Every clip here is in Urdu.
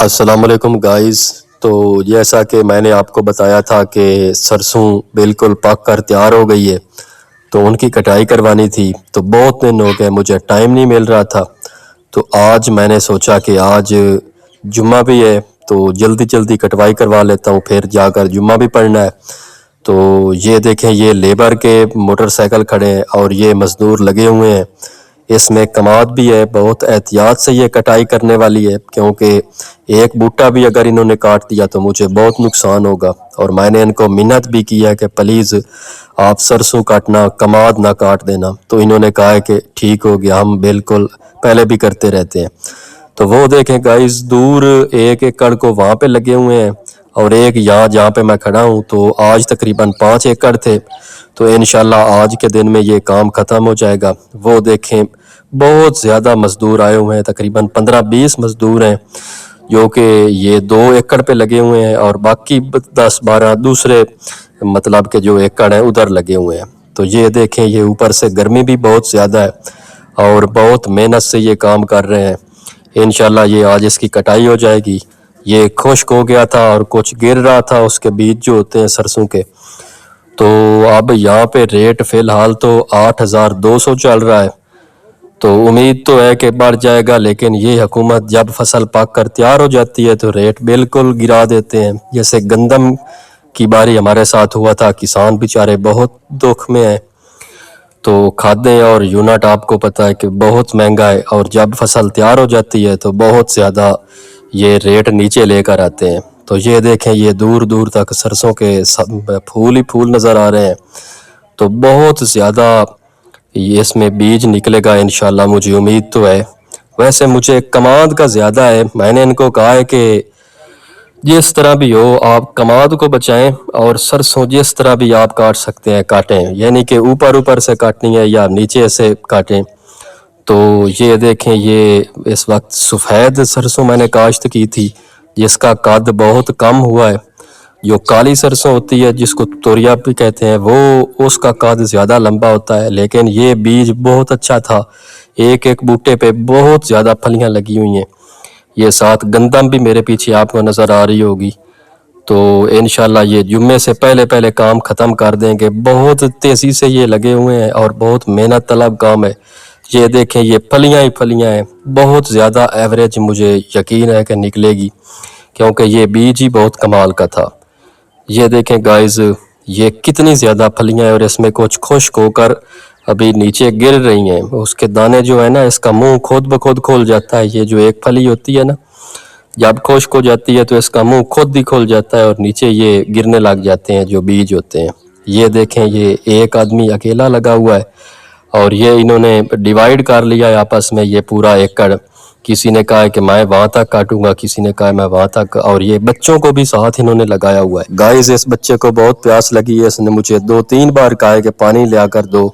السلام علیکم گائز. تو جیسا کہ میں نے آپ کو بتایا تھا کہ سرسوں بالکل پک کر تیار ہو گئی ہے، تو ان کی کٹائی کروانی تھی. تو بہت دن ہو گئے، مجھے ٹائم نہیں مل رہا تھا. تو آج میں نے سوچا کہ آج جمعہ بھی ہے تو جلدی جلدی کٹوائی کروا لیتا ہوں، پھر جا کر جمعہ بھی پڑھنا ہے. تو یہ دیکھیں، یہ لیبر کے موٹر سائیکل کھڑے ہیں اور یہ مزدور لگے ہوئے ہیں. اس میں کماد بھی ہے، بہت احتیاط سے یہ کٹائی کرنے والی ہے، کیونکہ ایک بوٹا بھی اگر انہوں نے کاٹ دیا تو مجھے بہت نقصان ہوگا. اور میں نے ان کو منت بھی کیا کہ پلیز آپ سرسوں کاٹنا، کماد نہ کاٹ دینا. تو انہوں نے کہا ہے کہ ٹھیک ہو گیا، ہم بالکل پہلے بھی کرتے رہتے ہیں. تو وہ دیکھیں گائز، دور ایک ایکڑ کو وہاں پہ لگے ہوئے ہیں اور ایک یہاں جہاں پہ میں کھڑا ہوں. تو آج تقریباً 5 ایکڑ تھے، تو انشاءاللہ آج کے دن میں یہ کام ختم ہو جائے گا. وہ دیکھیں بہت زیادہ مزدور آئے ہوئے ہیں، تقریباً 15-20 مزدور ہیں جو کہ یہ 2 ایکڑ پہ لگے ہوئے ہیں، اور باقی 10-12 دوسرے مطلب کہ جو ایکڑ ہیں ادھر لگے ہوئے ہیں. تو یہ دیکھیں، یہ اوپر سے گرمی بھی بہت زیادہ ہے اور بہت محنت سے یہ کام کر رہے ہیں. انشاءاللہ یہ آج اس کی کٹائی ہو جائے گی. یہ خشک ہو گیا تھا اور کچھ گر رہا تھا، اس کے بیج جو ہوتے ہیں سرسوں کے. تو اب یہاں پہ ریٹ فی الحال تو 8,200 چل رہا ہے. تو امید تو ہے کہ بڑھ جائے گا، لیکن یہ حکومت جب فصل پک کر تیار ہو جاتی ہے تو ریٹ بالکل گرا دیتے ہیں. جیسے گندم کی باری ہمارے ساتھ ہوا تھا، کسان بیچارے بہت دکھ میں ہیں. تو کھادیں اور یونٹ آپ کو پتہ ہے کہ بہت مہنگا ہے، اور جب فصل تیار ہو جاتی ہے تو بہت زیادہ یہ ریٹ نیچے لے کر آتے ہیں. تو یہ دیکھیں، یہ دور دور تک سرسوں کے پھول ہی پھول نظر آ رہے ہیں. تو بہت زیادہ اس میں بیج نکلے گا انشاءاللہ، مجھے امید تو ہے. ویسے مجھے کماد کا زیادہ ہے، میں نے ان کو کہا ہے کہ جس طرح بھی ہو آپ کماد کو بچائیں، اور سرسوں جس طرح بھی آپ کاٹ سکتے ہیں کاٹیں، یعنی کہ اوپر سے کاٹنی ہے یا نیچے سے کاٹیں. تو یہ دیکھیں، یہ اس وقت سفید سرسوں میں نے کاشت کی تھی جس کا قد بہت کم ہوا ہے. جو کالی سرسوں ہوتی ہے جس کو توریا بھی کہتے ہیں، وہ اس کا قد زیادہ لمبا ہوتا ہے، لیکن یہ بیج بہت اچھا تھا. ایک ایک بوٹے پہ بہت زیادہ پھلیاں لگی ہوئی ہیں. یہ ساتھ گندم بھی میرے پیچھے آپ کو نظر آ رہی ہوگی. تو انشاءاللہ یہ جمعے سے پہلے کام ختم کر دیں گے. بہت تیزی سے یہ لگے ہوئے ہیں اور بہت محنت طلب کام ہے. یہ دیکھیں، یہ پھلیاں ہی پھلیاں ہیں. بہت زیادہ ایوریج مجھے یقین ہے کہ نکلے گی، کیونکہ یہ بیج ہی بہت کمال کا تھا. یہ دیکھیں گائز، یہ کتنی زیادہ پھلیاں ہیں، اور اس میں کچھ خشک ہو کر ابھی نیچے گر رہی ہیں. اس کے دانے جو ہے نا، اس کا منہ خود بخود کھول جاتا ہے. یہ جو ایک پھلی ہوتی ہے نا، جب خشک ہو جاتی ہے تو اس کا منہ خود ہی کھول جاتا ہے اور نیچے یہ گرنے لگ جاتے ہیں جو بیج ہوتے ہیں. یہ دیکھیں، یہ ایک آدمی اکیلا لگا ہوا ہے، اور یہ انہوں نے ڈیوائیڈ کر لیا ہے آپس میں. یہ پورا ایکڑ کسی نے کہا ہے کہ میں وہاں تک کاٹوں گا، کسی نے کہا ہے میں وہاں تک، اور یہ بچوں کو بھی ساتھ انہوں نے لگایا ہوا ہے. گائز، اس بچے کو بہت پیاس لگی ہے، اس نے مجھے 2-3 بار کہا ہے کہ پانی لیا کر دو.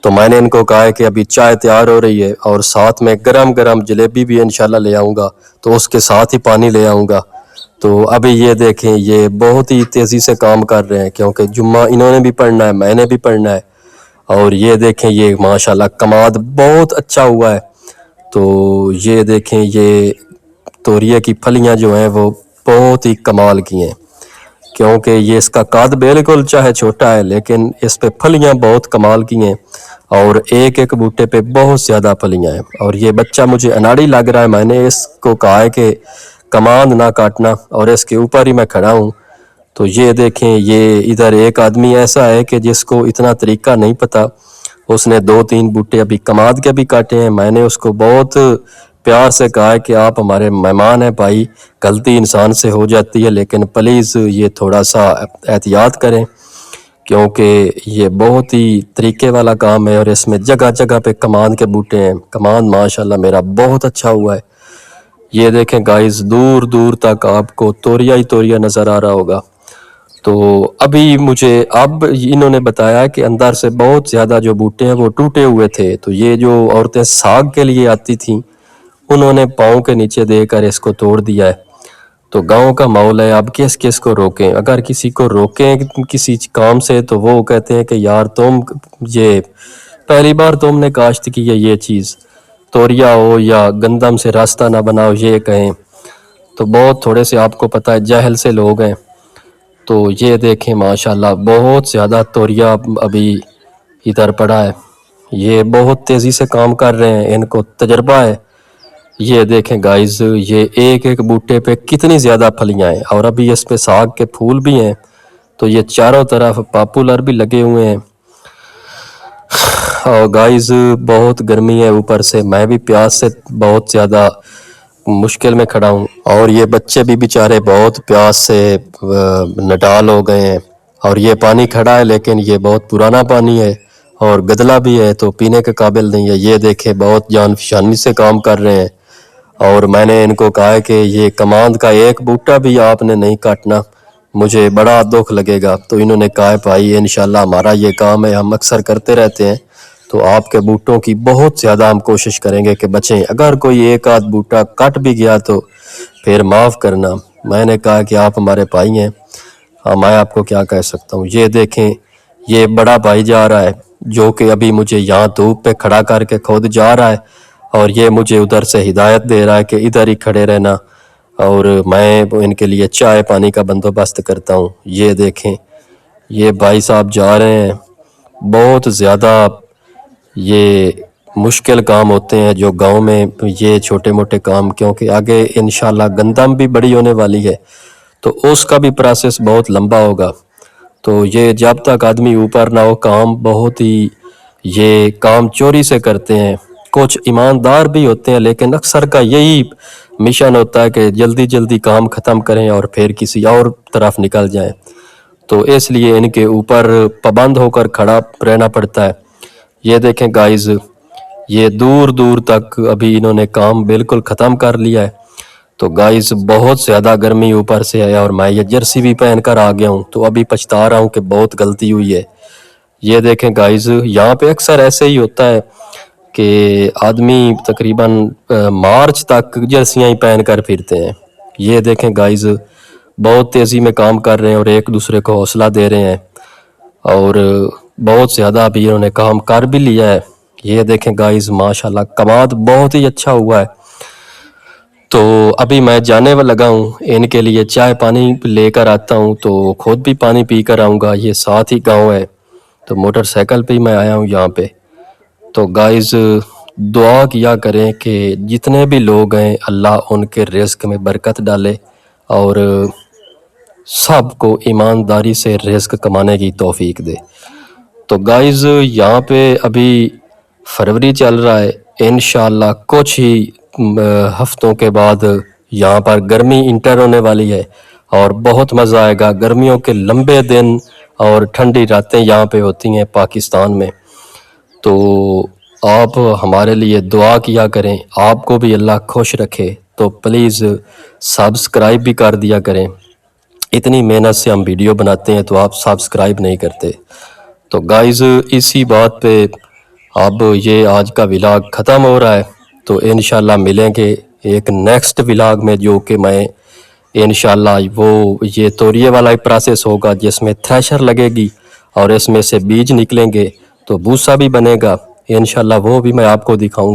تو میں نے ان کو کہا ہے کہ ابھی چائے تیار ہو رہی ہے، اور ساتھ میں گرم گرم جلیبی بھی انشاءاللہ لے آؤں گا، تو اس کے ساتھ ہی پانی لے آؤں گا. تو ابھی یہ دیکھیں، یہ بہت ہی تیزی سے کام کر رہے ہیں، کیونکہ جمعہ انہوں نے بھی پڑھنا ہے، میں نے بھی پڑھنا ہے. اور یہ دیکھیں، یہ ماشاءاللہ کماد بہت اچھا ہوا ہے. تو یہ دیکھیں، یہ توریے کی پھلیاں جو ہیں وہ بہت ہی کمال کی ہیں، کیونکہ یہ اس کا قد بالکل چاہے چھوٹا ہے لیکن اس پہ پھلیاں بہت کمال کی ہیں، اور ایک ایک بوٹے پہ بہت زیادہ پھلیاں ہیں. اور یہ بچہ مجھے اناڑی لگ رہا ہے، میں نے اس کو کہا ہے کہ کماد نہ کاٹنا، اور اس کے اوپر ہی میں کھڑا ہوں. تو یہ دیکھیں، یہ ادھر ایک آدمی ایسا ہے کہ جس کو اتنا طریقہ نہیں پتا، اس نے 2-3 بوٹے ابھی کماد کے بھی کاٹے ہیں. میں نے اس کو بہت پیار سے کہا ہے کہ آپ ہمارے مہمان ہیں بھائی، غلطی انسان سے ہو جاتی ہے، لیکن پلیز یہ تھوڑا سا احتیاط کریں، کیونکہ یہ بہت ہی طریقے والا کام ہے، اور اس میں جگہ جگہ پہ کماد کے بوٹے ہیں. کماد ماشاءاللہ میرا بہت اچھا ہوا ہے. یہ دیکھیں گائز، دور دور تک آپ کو توریا ہی توریا نظر آ رہا ہوگا. تو ابھی مجھے اب انہوں نے بتایا کہ اندر سے بہت زیادہ جو بوٹے ہیں وہ ٹوٹے ہوئے تھے. تو یہ جو عورتیں ساگ کے لیے آتی تھیں، انہوں نے پاؤں کے نیچے دے کر اس کو توڑ دیا ہے. تو گاؤں کا ماحول ہے، اب کس کس کو روکیں؟ اگر کسی کو روکیں کسی کام سے تو وہ کہتے ہیں کہ یار تم یہ پہلی بار تم نے کاشت کی ہے، یہ چیز توریا ہو یا گندم سے راستہ نہ بناؤ، یہ کہیں. تو بہت تھوڑے سے آپ کو پتہ ہے جاہل سے لوگ ہیں. تو یہ دیکھیں ماشاءاللہ بہت زیادہ توریا ابھی ادھر پڑا ہے. یہ بہت تیزی سے کام کر رہے ہیں, ان کو تجربہ ہے. یہ دیکھیں گائز, یہ ایک ایک بوٹے پہ کتنی زیادہ پھلیاں ہیں, اور ابھی اس پہ ساگ کے پھول بھی ہیں. تو یہ چاروں طرف پاپولر بھی لگے ہوئے ہیں. اور گائز بہت گرمی ہے اوپر سے, میں بھی پیاس سے بہت زیادہ مشکل میں کھڑا ہوں. اور یہ بچے بھی بیچارے بہت پیاس سے نڈال ہو گئے ہیں. اور یہ پانی کھڑا ہے لیکن یہ بہت پرانا پانی ہے اور گدلا بھی ہے, تو پینے کے قابل نہیں ہے. یہ دیکھیں بہت جان فشانی سے کام کر رہے ہیں. اور میں نے ان کو کہا ہے کہ یہ کماند کا ایک بوٹا بھی آپ نے نہیں کاٹنا, مجھے بڑا دکھ لگے گا. تو انہوں نے کہا ہے بھائی انشاءاللہ ہمارا یہ کام ہے, ہم اکثر کرتے رہتے ہیں. تو آپ کے بوٹوں کی بہت زیادہ ہم کوشش کریں گے کہ بچیں. اگر کوئی ایک آدھ بوٹا کٹ بھی گیا تو پھر معاف کرنا. میں نے کہا کہ آپ ہمارے بھائی ہیں, میں آپ کو کیا کہہ سکتا ہوں. یہ دیکھیں یہ بڑا بھائی جا رہا ہے جو کہ ابھی مجھے یہاں دھوپ پہ کھڑا کر کے خود جا رہا ہے, اور یہ مجھے ادھر سے ہدایت دے رہا ہے کہ ادھر ہی کھڑے رہنا, اور میں ان کے لیے چائے پانی کا بندوبست کرتا ہوں. یہ دیکھیں یہ بھائی صاحب جا رہے ہیں. بہت زیادہ یہ مشکل کام ہوتے ہیں جو گاؤں میں, یہ چھوٹے موٹے کام, کیونکہ آگے انشاءاللہ گندم بھی بڑی ہونے والی ہے تو اس کا بھی پروسیس بہت لمبا ہوگا. تو یہ جب تک آدمی اوپر نہ ہو کام بہت ہی, یہ کام چوری سے کرتے ہیں. کچھ ایماندار بھی ہوتے ہیں لیکن اکثر کا یہی مشن ہوتا ہے کہ جلدی جلدی کام ختم کریں اور پھر کسی اور طرف نکل جائیں. تو اس لیے ان کے اوپر پابند ہو کر کھڑا رہنا پڑتا ہے. یہ دیکھیں گائز یہ دور دور تک ابھی انہوں نے کام بالکل ختم کر لیا ہے. تو گائز بہت زیادہ گرمی اوپر سے ہے, اور میں یہ جرسی بھی پہن کر آ گیا ہوں, تو ابھی پچھتا رہا ہوں کہ بہت غلطی ہوئی ہے. یہ دیکھیں گائز یہاں پہ اکثر ایسے ہی ہوتا ہے کہ آدمی تقریباً مارچ تک جرسیاں ہی پہن کر پھرتے ہیں. یہ دیکھیں گائز بہت تیزی میں کام کر رہے ہیں اور ایک دوسرے کو حوصلہ دے رہے ہیں, اور بہت زیادہ ابھی انہوں نے کام کر بھی لیا ہے. یہ دیکھیں گائز ماشاءاللہ کماد بہت ہی اچھا ہوا ہے. تو ابھی میں جانے لگا ہوں, ان کے لیے چائے پانی لے کر آتا ہوں, تو خود بھی پانی پی کر آؤں گا. یہ ساتھ ہی گاؤں ہے, تو موٹر سائیکل پہ ہی میں آیا ہوں یہاں پہ. تو گائز دعا کیا کریں کہ جتنے بھی لوگ ہیں اللہ ان کے رزق میں برکت ڈالے, اور سب کو ایمانداری سے رزق کمانے کی توفیق دے. تو گائز یہاں پہ ابھی فروری چل رہا ہے, انشاءاللہ کچھ ہی ہفتوں کے بعد یہاں پر گرمی انٹر ہونے والی ہے, اور بہت مزہ آئے گا. گرمیوں کے لمبے دن اور ٹھنڈی راتیں یہاں پہ ہوتی ہیں پاکستان میں. تو آپ ہمارے لیے دعا کیا کریں, آپ کو بھی اللہ خوش رکھے. تو پلیز سبسکرائب بھی کر دیا کریں. اتنی محنت سے ہم ویڈیو بناتے ہیں تو آپ سبسکرائب نہیں کرتے. تو گائز اسی بات پہ اب یہ آج کا ولاگ ختم ہو رہا ہے. تو انشاءاللہ ملیں گے ایک نیکسٹ ولاگ میں, جو کہ میں انشاءاللہ وہ یہ توریے والا ہی پروسیس ہوگا جس میں تھریشر لگے گی اور اس میں سے بیج نکلیں گے تو بوسا بھی بنے گا. انشاءاللہ وہ بھی میں آپ کو دکھاؤں گا.